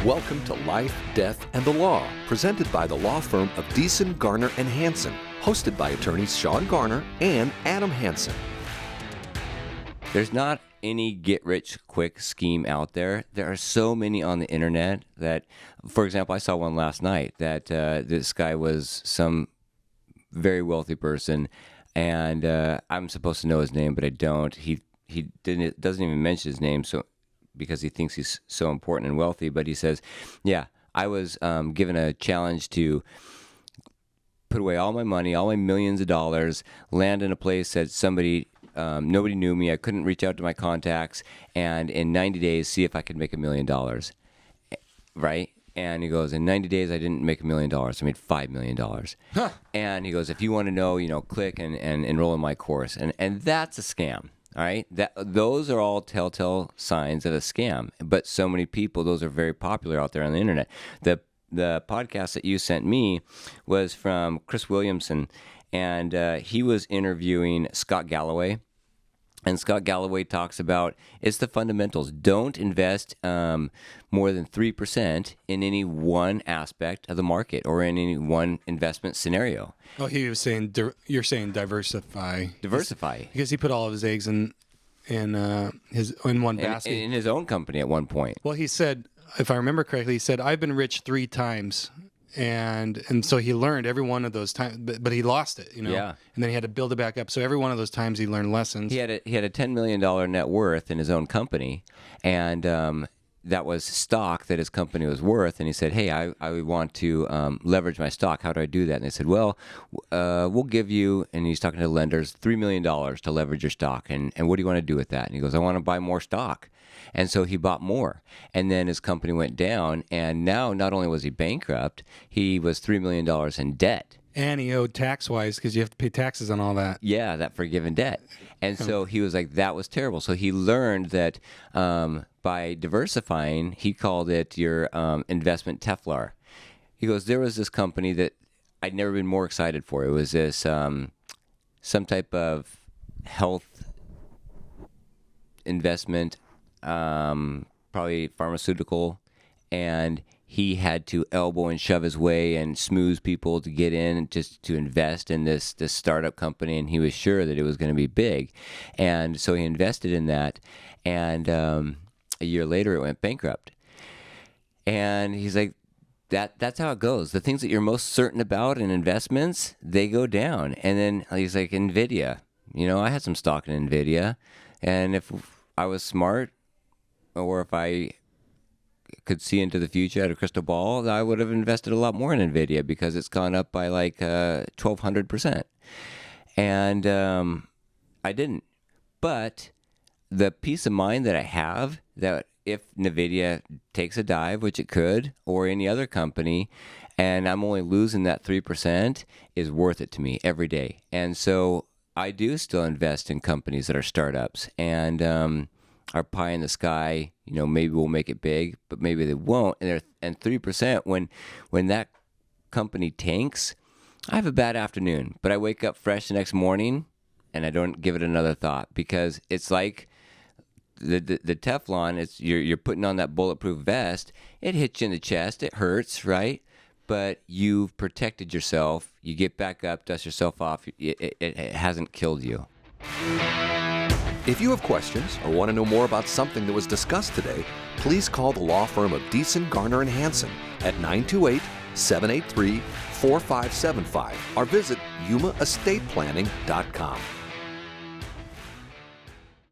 Welcome to Life, Death, and the Law, presented by the law firm of Deason, Garner, and Hansen, hosted by attorneys Shawn Garner and Adam Hansen. There's not any get-rich-quick scheme out there. There are so many on the internet that, for example, I saw one last night that this guy was some very wealthy person, and I'm supposed to know his name, but I don't. He doesn't even mention his name, so because he thinks he's so important and wealthy. But he says, "Yeah, I was given a challenge to put away all my money, all my millions of dollars, land in a place that nobody knew me. I couldn't reach out to my contacts, and in 90 days, see if I could make $1 million." Right? And he goes, in 90 days, I didn't make $1 million. I made $5 million. Huh. And he goes, if you want to know, click and enroll in my course. And that's a scam. All right, those are all telltale signs of a scam. But so many people, those are very popular out there on the internet. The podcast that you sent me was from Chris Williamson, and he was interviewing Scott Galloway. And Scott Galloway talks about it's the fundamentals. Don't invest more than 3% in any one aspect of the market or in any one investment scenario. Oh, he was saying you're saying diversify. Diversify, because he put all of his eggs in one basket in his own company at one point. Well, he said, if I remember correctly, he said, "I've been rich 3 times." And so he learned every one of those times, but he lost it, Yeah. And then he had to build it back up. So every one of those times he learned lessons. He had a $10 million net worth in his own company, and that was stock that his company was worth. And he said, "Hey, I want to leverage my stock. How do I do that?" And they said, "Well, we'll give you," and he's talking to lenders, $3 million to leverage your stock. And what do you want to do with that? And he goes, "I want to buy more stock." And so he bought more. And then his company went down. And now not only was he bankrupt, he was $3 million in debt. And he owed tax-wise because you have to pay taxes on all that. Yeah, that forgiven debt. And so he was like, that was terrible. So he learned that by diversifying, he called it your investment Teflar. He goes, there was this company that I'd never been more excited for. It was this some type of health investment, probably pharmaceutical, and he had to elbow and shove his way and smooth people to get in and just to invest in this startup company, and he was sure that it was going to be big. And so he invested in that, and a year later it went bankrupt. And he's like, that's how it goes. The things that you're most certain about in investments, they go down. And then he's like, NVIDIA. I had some stock in NVIDIA, and if I was smart, or if I could see into the future, had a crystal ball, I would have invested a lot more in NVIDIA because it's gone up by like 1,200%. And I didn't. But the peace of mind that I have that if NVIDIA takes a dive, which it could, or any other company, and I'm only losing that 3%, is worth it to me every day. And so I do still invest in companies that are startups and are pie in the sky. Maybe we'll make it big, but maybe they won't. And 3%, when that company tanks, I have a bad afternoon, but I wake up fresh the next morning and I don't give it another thought, because it's like the Teflon. It's you're putting on that bulletproof vest. It hits you in the chest. It hurts, right? But you've protected yourself. You get back up, dust yourself off. It hasn't killed you. If you have questions or want to know more about something that was discussed today, please call the law firm of Deason, Garner, and Hansen at 928-783-4575 or visit yumaestateplanning.com.